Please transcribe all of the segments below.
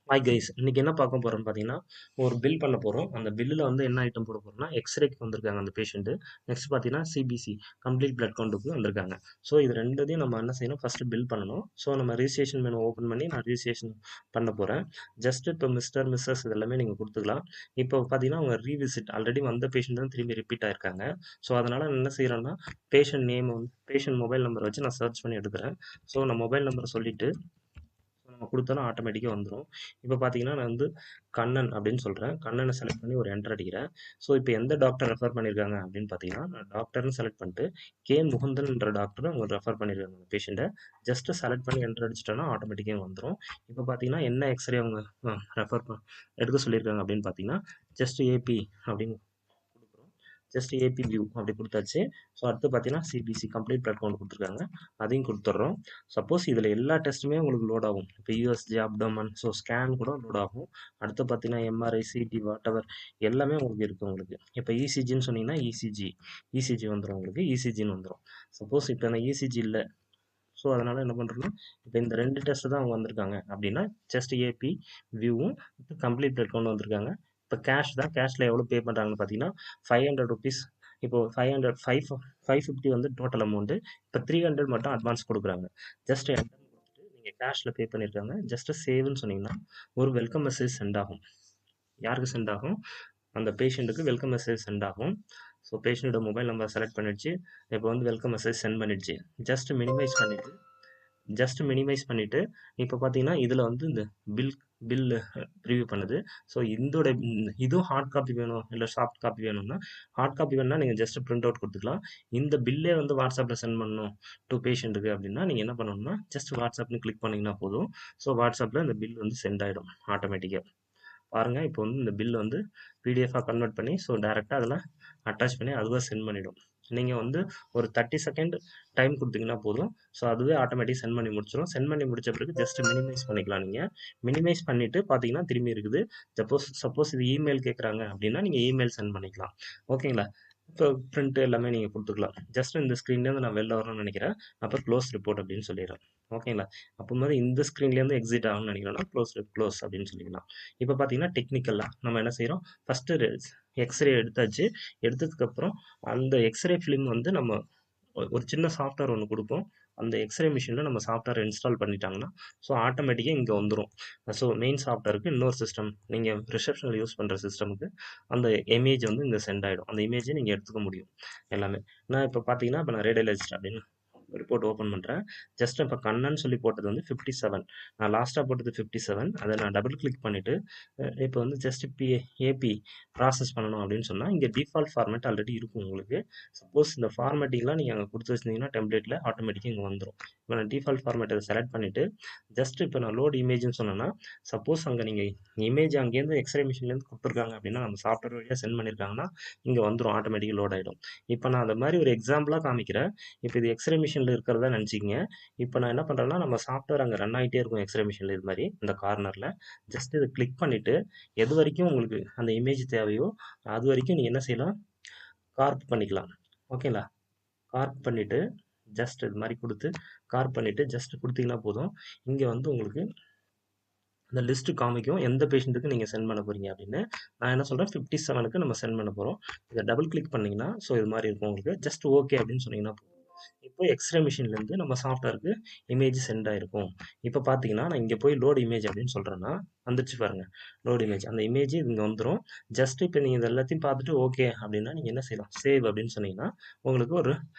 Hi guys, இன்னைக்கு என்ன பார்க்க போறோம்னு பார்த்தீங்கன்னா, ஒரு பில் பண்ண போறோம். அந்த பில்லுல வந்து என்ன ஐட்டம் போட போறோம்னா, எக்ஸ்ரேக்கு வந்திருக்காங்க அந்த பேஷண்ட். நெக்ஸ்ட் பார்த்தீங்கன்னா, சிபிசி கம்ப்ளீட் பிளட் கவுண்ட்டுக்கு வந்திருக்காங்க. ஸோ இது ரெண்டுத்தையும் நம்ம என்ன செய்யணும், ஃபர்ஸ்ட் பில் பண்ணணும். ஸோ நம்ம ரிஜிஸ்ட்ரேஷன் மெனு ஓப்பன் பண்ணி நான் ரிஜிஸ்ட்ரேஷன் பண்ண போறேன். ஜஸ்ட் இப்போ மிஸ்டர், மிஸ்ஸஸ் இது எல்லாமே நீங்க குடுத்துக்கலாம். இப்போ பார்த்தீங்கன்னா, அவங்க ரீவிசிட் ஆல்ரெடி வந்த பேஷண்ட் தான் திரும்பி ரிப்பீட் ஆயிருக்காங்க. ஸோ அதனால நான் என்ன செய்றேன்னா, பேஷண்ட் நேம் வந்து பேஷண்ட் மொபைல் நம்பர் வச்சு நான் சர்ச் பண்ணி எடுக்கிறேன். ஸோ நான் மொபைல் நம்பர சொல்லிட்டு நம்ம குடுத்தோம்னா ஆட்டோமேட்டிக்கா வந்துரும். இப்ப பார்த்தீங்கன்னா, நான் வந்து கண்ணன் அப்படின்னு சொல்றேன். கண்ணன செலக்ட் பண்ணி ஒரு என்டர் அடிக்கிறேன். ஸோ, இப்ப எந்த டாக்டர் ரெஃபர் பண்ணியிருக்காங்க அப்படின்னு பார்த்தீங்கன்னா, நான் டாக்டர்ன்னு செலக்ட் பண்ணிட்டு, கே. முகுந்தன்ன்ற டாக்டர் அவங்க ரெஃபர் பண்ணியிருக்காங்க அந்த பேஷண்ட்ட. ஜஸ்ட் செலக்ட் பண்ணி என்டர் அடிச்சுட்டோம்னா ஆட்டோமேட்டிக்கா வந்துரும். இப்ப பார்த்தீங்கன்னா, என்ன எக்ஸ்ரே அவங்க ரெஃபர் எடுக்க சொல்லியிருக்காங்க அப்படின்னு பார்த்தீங்கன்னா, ஜஸ்ட் ஏபி அப்படின்னு குடுக்குறோம். ஜஸ்ட் ஏபி வியூ அப்படி குடுத்தாச்சு. ஸோ, அடுத்து பார்த்தீங்கன்னா, சிபிசி கம்ப்ளீட் பிளட் கவுண்ட் குடுத்துருக்காங்க. அதையும் குடுத்துடுறோம். சப்போஸ் இதில எல்லா டெஸ்ட்டுமே உங்களுக்கு லோட் ஆகும். இப்போ யூஎஸ்ஜி, அப்டோமன், ஸோ ஸ்கேன் கூட லோட் ஆகும். அடுத்து பார்த்தீங்கன்னா, எம்ஆர்ஐ, சிடி வாட்டெவர் எல்லாமே உங்களுக்கு இருக்கு உங்களுக்கு. இப்போ இசிஜின்னு சொன்னீங்கன்னா, இசிஜி வந்துரும் உங்களுக்கு. இசிஜின்னு வந்துரும். சப்போஸ் இப்போ அந்த இசிஜி இல்ல. ஸோ, அதனால என்ன பண்றோம்னா, இப்போ இந்த 2 டெஸ்ட் தான் அவங்க வந்திருக்காங்க அப்படின்னா, ஜஸ்ட் ஏபி வியூவும் கம்ப்ளீட் பிளட் கவுண்ட் வந்திருக்காங்க. இப்போ கேஷ் தான். கேஷ்ல எவ்வளோ பே பண்றாங்கன்னு பார்த்தீங்கன்னா, ₹500 இப்போ 500 550 வந்து டோட்டல் அமௌண்ட். இப்போ 300 மட்டும் அட்வான்ஸ் குடுக்குறாங்க. ஜஸ்ட் என்டர் குடுத்துட்டு நீங்க கேஷ்ல பே பண்ணியிருக்காங்க. ஜஸ்ட் சேவ்ன்னு சொன்னீங்கன்னா, ஒரு வெல்கம் மெசேஜ் சென்ட் ஆகும். யாருக்கு சென்ட் ஆகும்? அந்த பேஷண்ட்டுக்கு வெல்கம் மெசேஜ் சென்ட் ஆகும். ஸோ பேஷண்ட்டோட மொபைல் நம்பர் செலக்ட் பண்ணிடுச்சு. இப்போ வந்து வெல்கம் மெசேஜ் சென்ட் பண்ணிடுச்சு. ஜஸ்ட் மினிமைஸ் பண்ணிட்டு இப்போ பார்த்தீங்கன்னா, இதில வந்து இந்த பில் பில் ப்ரிவ்யூ பண்ணுது. ஸோ இதோட இதுவும் ஹார்ட் காப்பி வேணும், இல்ல சாஃப்ட் காப்பி வேணும்னா, ஹார்ட் காப்பி வேணும்னா நீங்க ஜஸ்ட் பிரிண்ட் அவுட் குடுத்துக்கலாம். இந்த பில்லே வந்து WhatsAppல சென்ட் பண்ணணும் டூ பேஷண்ட்டுக்கு அப்படின்னா, நீங்க என்ன பண்ணணும்னா, ஜஸ்ட் WhatsAppன்னு கிளிக் பண்ணீங்கன்னா போதும். ஸோ WhatsAppல இந்த பில் வந்து சென்ட் ஆயிடும் ஆட்டோமேட்டிக்கா. பாருங்க, இப்போ வந்து இந்த பில் வந்து பிடிஎஃபா கன்வெர்ட் பண்ணி, ஸோ டைரக்ட்டா அதில அட்டாச் பண்ணி அதுவா சென்ட் பண்ணிடும். நீங்க வந்து ஒரு 30 செகண்ட் டைம் குடுத்தீங்கன்னா போதும். ஸோ அதுவே ஆட்டோமேட்டிக் சென்ட் பண்ணி முடிச்சிரும். சென்ட் பண்ணி முடிச்ச பிறகு ஜஸ்ட் மினிமைஸ் பண்ணிக்கலாம் நீங்க. மினிமைஸ் பண்ணிட்டு பார்த்தீங்கன்னா, திரும்பி இருக்குது. சப்போஸ் இது இமெயில் கேட்குறாங்க அப்படின்னா, நீங்க இமெயில் சென்ட் பண்ணிக்கலாம். ஓகேங்களா? இப்போ பிரிண்ட் எல்லாமே நீங்க குடுத்துக்கலாம். ஜஸ்ட் இந்த ஸ்க்ரீன்லேருந்து நான் வெளில வரணும்னு நெனைக்கிறேன். அப்ப க்ளோஸ் ரிப்போர்ட் அப்படின்னு சொல்லிர்றேன். ஓகேங்களா? அப்பம்போது இந்த ஸ்க்ரீன்லேருந்து எக்ஸிட் ஆகணும்னு நெனைக்கிறேன்னா, க்ளோஸ் அப்படின்னு சொல்லிக்கலாம். இப்ப பார்த்தீங்கன்னா, டெக்னிக்கலா நம்ம என்ன செய்றோம், ஃபர்ஸ்ட்டு எக்ஸ்ரே எடுத்தாச்சு. எடுத்ததுக்கப்புறம் அந்த எக்ஸ்ரே ஃபிலிம் வந்து நம்ம ஒரு சின்ன சாஃப்ட்வேர் ஒண்ணு குடுப்போம். அந்த எக்ஸ்ரே மிஷின்ல நம்ம சாஃப்ட்வேர் இன்ஸ்டால் பண்ணிட்டாங்கன்னா, ஸோ ஆட்டோமேட்டிக்கா இங்க வந்துரும். ஸோ மெயின் சாஃப்ட்வேருக்கு இன்னொரு சிஸ்டம், நீங்க ரிசப்ஷன்ல யூஸ் பண்ற சிஸ்டம்க்கு அந்த இமேஜ் வந்து இங்க சென்ட் ஆயிடும். அந்த இமேஜ நீங்க எடுத்துக்க முடியும் எல்லாமே. நான் இப்ப பார்த்தீங்கன்னா, இப்ப நான் ரேடியலைசிஸ்ட் அப்படின்னு ரிப்போர்ட் ஓப்பன் பண்றேன். ஜஸ்ட் இப்ப கண்ணன்னு சொல்லி போட்டது வந்து 57. நான் லாஸ்ட்டா போட்டது 57. அத நான் டபுள் கிளிக் பண்ணிட்டு, இப்ப வந்து ஜஸ்ட் ஏபி ப்ராசஸ் பண்ணணும் அப்படின்னு சொன்னா, இங்க டிஃபால்ட் ஃபார்மேட் ஆல்ரெடி இருக்கும் உங்களுக்கு. சப்போஸ் இந்த ஃபார்மேட்டிங்லாம் நீங்க அங்க குடுத்து வச்சிருந்தீங்கன்னா, டெம்ப்ளேட்ல ஆட்டோமேட்டிக்கா இங்க வந்துரும். இப்ப நான் டிஃபால்ட் ஃபார்மேட்ட செலக்ட் பண்ணிட்டு, ஜஸ்ட் இப்ப நான் லோட் இமேஜ்ன்னு சொன்னேன்னா, சப்போஸ் அங்க நீங்க இமேஜ் அங்கேருந்து எக்ஸ்ரே மிஷின்லேருந்து குடுத்துருக்காங்க அப்படின்னா, நம்ம சாஃப்ட்வேர் வழியா சென்ட் பண்ணியிருக்காங்கன்னா, இங்க வந்துரும். ஆட்டோமேட்டிக்கா லோட் ஆயிடும். இப்ப நான் அத மாரி ஒரு எக்ஸாம்பிளா காமிக்கிறேன். இப்ப இது எக்ஸ்ரே மிஷின்ல இருக்கிறதா நெனச்சுக்கங்க. இப்ப நான் என்ன பண்றேன்னா, நம்ம சாஃப்ட்வேர் அங்க ரன் ஆயிட்டே இருக்கும் எக்ஸ்ரே மிஷின்ல இது மாரி, இந்த கார்னர்ல. ஜஸ்ட் இத கிளிக் பண்ணிட்டு, எது வரைக்கும் உங்களுக்கு அந்த இமேஜ் தேவையோ, அது வரைக்கும் நீங்க என்ன செய்யலாம், கார்ப் பண்ணிக்கலாம். ஓகேங்களா? கார்ப் பண்ணிட்டு, ஜஸ்ட் இது மாரி குடுத்து, கார்ப் பண்ணிட்டு ஜஸ்ட் குடுத்தீங்கன்னா போதும். இங்க வந்து உங்களுக்கு அந்த லிஸ்ட் காமிக்கும். எந்த பேஷண்ட்டுக்கு நீங்க சென்ட் பண்ண போறீங்க அப்படின்னு. நான் என்ன சொல்றேன், 57க்கு நம்ம சென்ட் பண்ண போறோம். இத டபுள் கிளிக் பண்ணீங்கன்னா, ஸோ இது மாரி இருக்கும் உங்களுக்கு. ஜஸ்ட் ஓகே அப்படின்னு சொன்னீங்கன்னா போதும். இப்போ எக்ஸ்ரே மிஷின்லேருந்து நம்ம சாஃப்ட்வேருக்கு இமேஜ் சென்ட் ஆயிருக்கும். இப்போ பார்த்தீங்கன்னா, நான் இங்க போய் லோட் இமேஜ் அப்படின்னு சொல்றேன்னா, வந்துருச்சு பாருங்க. Load image. அந்த இமேஜ் இங்க வந்துரும். ஜஸ்ட் இப்போ நீங்க இது எல்லாத்தையும் பார்த்துட்டு ஓகே அப்படின்னா, நீங்க என்ன செய்யலாம், சேவ் அப்படின்னு சொன்னீங்கன்னா, உங்களுக்கு ஒரு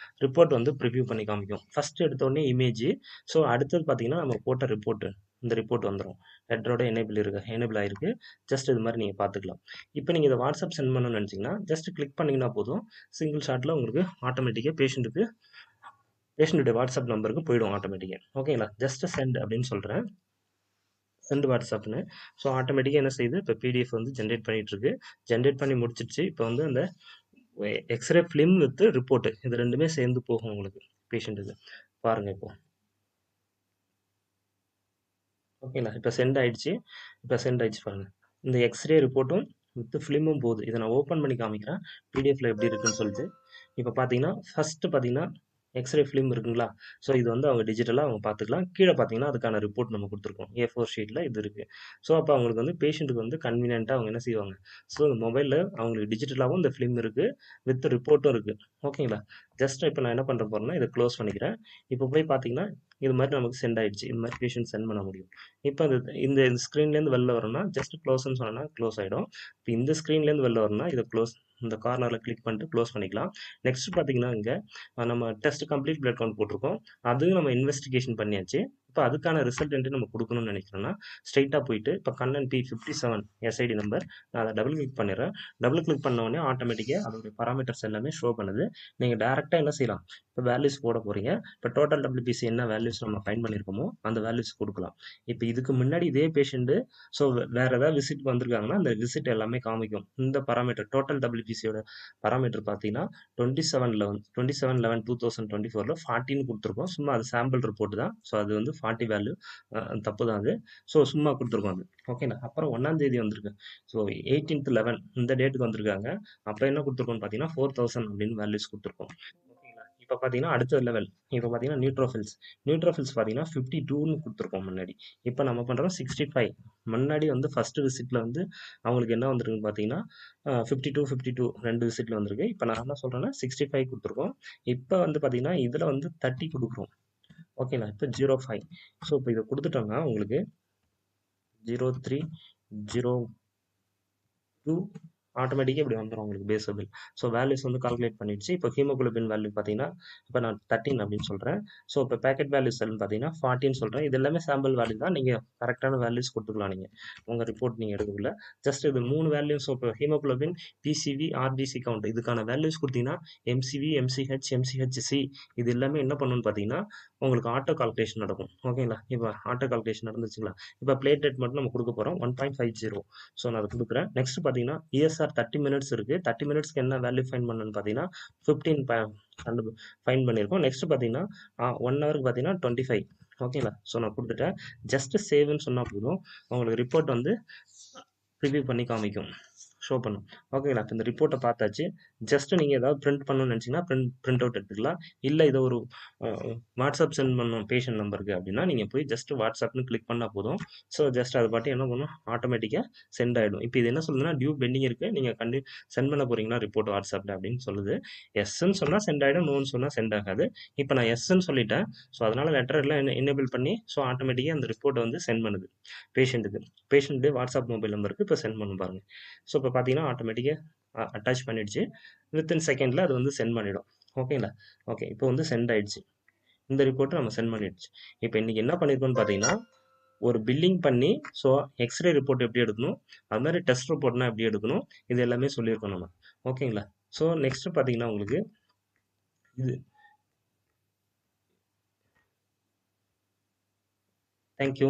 ரிப்போர்ட் வந்து ப்ரிவ்யூ பண்ணி காமிக்கும். ஃபர்ஸ்ட் எடுத்த உடனே இமேஜ். ஸோ அடுத்தது பார்த்தீங்கன்னா, நம்ம போட்ட ரிப்போர்ட். இந்த ரிப்போர்ட் வந்துரும். ஹெட்டரோட எனேபிள் ஆயிருக்கு. ஜஸ்ட் இது மாரி நீங்க பார்த்துக்கலாம். இப்போ நீங்க இத வாட்ஸ்அப் சென்ட் பண்ணணும்னு நினைச்சீங்கன்னா, ஜஸ்ட் கிளிக் பண்ணீங்கன்னா போதும். சிங்கிள் ஷாட்ல உங்களுக்கு ஆட்டோமேட்டிக்கா பேஷண்ட்டுடைய வாட்ஸ்அப் நம்பருக்கு போயிடும் ஆட்டோமேட்டிக்கா. ஓகேங்களா? ஜஸ்ட் சென்ட் அப்படின்னு சொல்றேன். சென்ட் வாட்ஸ்அப்ன்னு. ஸோ ஆட்டோமேட்டிக்கா என்ன செய்யுது, இப்போ பிடிஎஃப் வந்து ஜென்ரேட் பண்ணிட்டு இருக்கு. ஜென்ரேட் பண்ணி முடிச்சிருச்சு. இப்போ வந்து அந்த எக்ஸ்ரே ஃபிலிம் வித் ரிப்போர்ட் இது 2மே சேர்ந்து போகும் உங்களுக்கு பேஷண்ட்டுக்கு. பாருங்க இப்போ. ஓகேங்களா? இப்போ சென்ட் ஆயிடுச்சு பாருங்க. இந்த எக்ஸ்ரே ரிப்போர்ட்டும் வித் ஃபிலிமும் போகுது. இத நான் ஓப்பன் பண்ணி காமிக்கிறேன். பிடிஎஃப்ல எப்படி இருக்குன்னு சொல்லிட்டு. இப்போ பார்த்தீங்கன்னா, ஃபர்ஸ்ட் பார்த்தீங்கன்னா, எக்ஸ்ரே ஃபிலிம் இருக்குங்களா? ஸோ இது வந்து அவங்க டிஜிட்டலா அவங்க பார்த்துக்கலாம். கீழ பார்த்தீங்கன்னா, அதுக்கான ரிப்போர்ட் நம்ம குடுத்துருக்கோம். A4 ஷீட்ல இது இருக்கு. ஸோ அப்ப அவங்களுக்கு வந்து பேஷண்ட்டுக்கு வந்து கன்வீனியன்ட்டா அவங்க என்ன செய்வாங்க? ஸோ இந்த மொபைல்ல அவங்களுக்கு டிஜிட்டலாவும் இந்த ஃபிலிம் இருக்கு. வித் ரிப்போர்ட்டும் இருக்கு. ஓகேங்களா? ஜஸ்ட் இப்ப நான் என்ன பண்ற போறேன்னா, இத க்ளோஸ் பண்ணிக்கிறேன். இப்ப போய் பார்த்தீங்கன்னா, இது மாரி நமக்கு சென்ட் ஆயிடுச்சு. இது மாரி பேஷண்ட் சென்ட் பண்ண முடியும். இப்ப இந்த ஸ்க்ரீன்லேருந்து வெளில வரணும்னா, ஜஸ்ட் க்ளோஸ்ன்னு சொன்னோம்னா க்ளோஸ் ஆயிடும். இப்ப இந்த ஸ்க்ரீன்லேருந்து வெளில வரணும்னா, இத க்ளோஸ் இந்த கார்னர்ல கிளிக் பண்ணிட்டு க்ளோஸ் பண்ணிக்கலாம். நெக்ஸ்ட் பார்த்தீங்கன்னா, இங்க நம்ம டெஸ்ட் கம்ப்ளீட் பிளட் கவுண்ட் போட்டிருக்கோம். அதுவும் நம்ம இன்வெஸ்டிகேஷன் பண்ணியாச்சு. இப்போ அதுக்கான ரிசல்ட் நம்ம கொடுக்கணும்னு நினைக்கிறோம்னா ஸ்ட்ரைட்டாக போயிட்டு இப்போ கண்ணன் P57 எஸ்ஐடி நம்பர் நான் அதை டபுள் கிளிக் பண்ணிடுறேன். டபுள் கிளிக் பண்ண உடனே ஆட்டோமேட்டிக்காக அதோடைய பராமீட்டர்ஸ் எல்லாமே ஷோ பண்ணுது. நீங்கள் டேரெக்டாக என்ன செய்யலாம், இப்போ வேல்யூஸ் போட போகிறீங்க. இப்போ டோட்டல் WBC என்ன வேல்யூஸ் நம்ம ஃபைன் பண்ணியிருக்கோமோ அந்த வேல்யூஸ் கொடுக்கலாம். இப்போ இதுக்கு முன்னாடி இதே பேஷண்ட்டு ஸோ வேற ஏதாவது விசிட் வந்திருக்காங்கன்னா அந்த விசிட் எல்லாமே காமிக்கும். இந்த பராமீட்டர் டோட்டல் WBCயோட பராமீட்டர் பார்த்தீங்கன்னா 27/11/2024 14 கொடுத்துருக்கோம். சும்மா அது சாம்பிள் ரிப்போர்ட் தான். ஸோ அது வந்து 40 வேல்யூ தப்பு தான் அது. ஸோ சும்மா கொடுத்துருக்கோம் அது. ஓகேங்களா? அப்புறம் 1ஆம் தேதி வந்திருக்கு. ஸோ 18/11 இந்த டேட்டுக்கு வந்திருக்காங்க. அப்போ என்ன கொடுத்துருக்கோம்னு பார்த்தீங்கன்னா 4000 அப்படின்னு வேல்யூஸ் கொடுத்துருக்கோம். ஓகேங்களா? இப்போ பார்த்தீங்கன்னா அடுத்த லெவல். இப்போ பார்த்தீங்கன்னா நியூட்ரோஃபில்ஸ். நியூட்ரோஃபில்ஸ் பார்த்தீங்கன்னா 52ன்னு கொடுத்துருக்கோம் முன்னாடி. இப்போ நம்ம பண்ணுறோம் 65. முன்னாடி வந்து ஃபர்ஸ்ட் விசிட்ல வந்து அவங்களுக்கு என்ன வந்திருக்குன்னு பார்த்தீங்கன்னா 52 2 விசிட்ல வந்திருக்கு. இப்போ நான் என்ன சொல்றேன்னா 65 கொடுத்துருக்கோம். இப்போ வந்து பார்த்தீங்கன்னா இதில் வந்து 30 கொடுக்குறோம். ஓகேங்களா? இப்போ 05. ஸோ இப்போ இதை கொடுத்துட்டோம்னா உங்களுக்கு 0302 ஆட்டோமேட்டிக்காக இப்படி வந்துடும் உங்களுக்கு பேசபிள். ஸோ வேல்யூஸ் வந்து கால்குலேட் பண்ணிடுச்சு. இப்போ ஹீமோகுளோபின் வேல்யூ பார்த்தீங்கன்னா இப்போ நான் 13 அப்படின்னு சொல்கிறேன். ஸோ இப்போ பேக்கெட் வேல்யூஸ் பார்த்தீங்கன்னா 40 சொல்கிறேன். இது எல்லாமே சாம்பிள் வேல்யூ தான். நீங்கள் கரெக்டான வேல்யூஸ் கொடுத்துக்கலாம். நீங்கள் உங்கள் ரிப்போர்ட் நீங்கள் எடுக்கக்குள்ள ஜஸ்ட் இது 3 வேல்யூஸ். இப்போ ஹீமோகுளோபின், பிசிவி, ஆர்பிசி கவுண்ட் இதுக்கான வேல்யூஸ் கொடுத்தீங்கன்னா எம்சிவி, எம்சிஹெச், எம்சிஹெச்சி இது எல்லாமே என்ன பண்ணணும்னு பார்த்தீங்கன்னா உங்களுக்கு ஆட்டோ கால்குலேஷன் நடக்கும். ஓகேங்களா? இப்போ ஆட்டோ கால்குலேஷன் நடந்துச்சுங்களா? இப்போ பிளேட் மட்டும் நம்ம கொடுக்க போகிறோம் 1.50. ஸோ நான் அதை கொடுக்குறேன். நெக்ஸ்ட் பார்த்தீங்கன்னா ESR 30 மினிட்ஸ் இருக்குது. 30 மினிட்ஸ்க்கு என்ன வேல்யூ ஃபைன் பண்ணணும்னு பார்த்தீங்கன்னா 15 ஃபைன் பண்ணியிருக்கோம். நெக்ஸ்ட் பார்த்தீங்கன்னா 1 ஹவருக்கு பார்த்தீங்கன்னா 25. ஓகேங்களா? ஸோ நான் கொடுத்துட்டேன். ஜஸ்ட் சேவ்னு சொன்னால் போதும். உங்களுக்கு ரிப்போர்ட் வந்து ப்ரிவியூ பண்ணி காமிக்கும், ஷோ பண்ணும். ஓகேங்களா? இப்போ இந்த ரிப்போர்ட்டை பார்த்தாச்சு. ஜஸ்ட் நீங்கள் ஏதாவது பிரிண்ட் பண்ணணும்னு நினச்சிங்கன்னா பிரிண்ட் அவுட் எடுத்துக்கலாம். இல்லை இதை ஒரு வாட்ஸ்அப் சென்ட் பண்ணணும் பேஷண்ட் நம்பருக்கு அப்படின்னா நீங்கள் போய் ஜஸ்ட் வாட்ஸ்அப்னு கிளிக் பண்ணால் போதும். ஸோ ஜஸ்ட் அதை பாட்டி என்ன பண்ணும், ஆட்டோமேட்டிக்காக சென்ட் ஆகிடும். இப்போ இது என்ன சொல்லுதுன்னா டியூ பெண்டிங் இருக்குது, நீங்கள் சென்ட் பண்ண போகிறீங்களா ரிப்போர்ட் வாட்ஸ்அப்பில் அப்படின்னு சொல்லுது. எஸ்ன்னு சொன்னால் சென்ட் ஆகிடும், நோன்னு சொன்னால் சென்ட் ஆகாது. இப்போ நான் எஸ்ன்னு சொல்லிட்டேன். ஸோ அதனால் லெட்டர் எல்லாம் எனேபிள் பண்ணி ஸோ ஆட்டோமேட்டிக்காக அந்த ரிப்போர்ட்டை வந்து சென்ட் பண்ணுது பேஷண்ட்டு வாட்ஸ்அப் மொபைல் நம்பருக்கு இப்போ சென்ட் பண்ண பாருங்க. ஸோ இப்போ பார்த்தீங்கன்னா ஆட்டோமேட்டிக்காக அட்டாச் பண்ணிடுச்சு. வித்தின் செகண்டில் அது வந்து சென்ட் பண்ணிடும். ஓகேங்களா? ஓகே, இப்போ வந்து சென்ட் ஆயிடுச்சு. இந்த ரிப்போர்ட்டை நம்ம சென்ட் பண்ணிடுச்சு. இப்போ இன்னைக்கு என்ன பண்ணியிருக்கோம்னு பார்த்தீங்கன்னா ஒரு பில்லிங் பண்ணி ஸோ எக்ஸ்ரே ரிப்போர்ட் எப்படி எடுக்கணும், அது மாதிரி டெஸ்ட் ரிப்போர்ட்னா எப்படி எடுக்கணும், இது எல்லாமே சொல்லியிருக்கோம் நம்ம. ஓகேங்களா? ஸோ நெக்ஸ்ட் பார்த்தீங்கன்னா உங்களுக்கு இது தேங்க்யூ.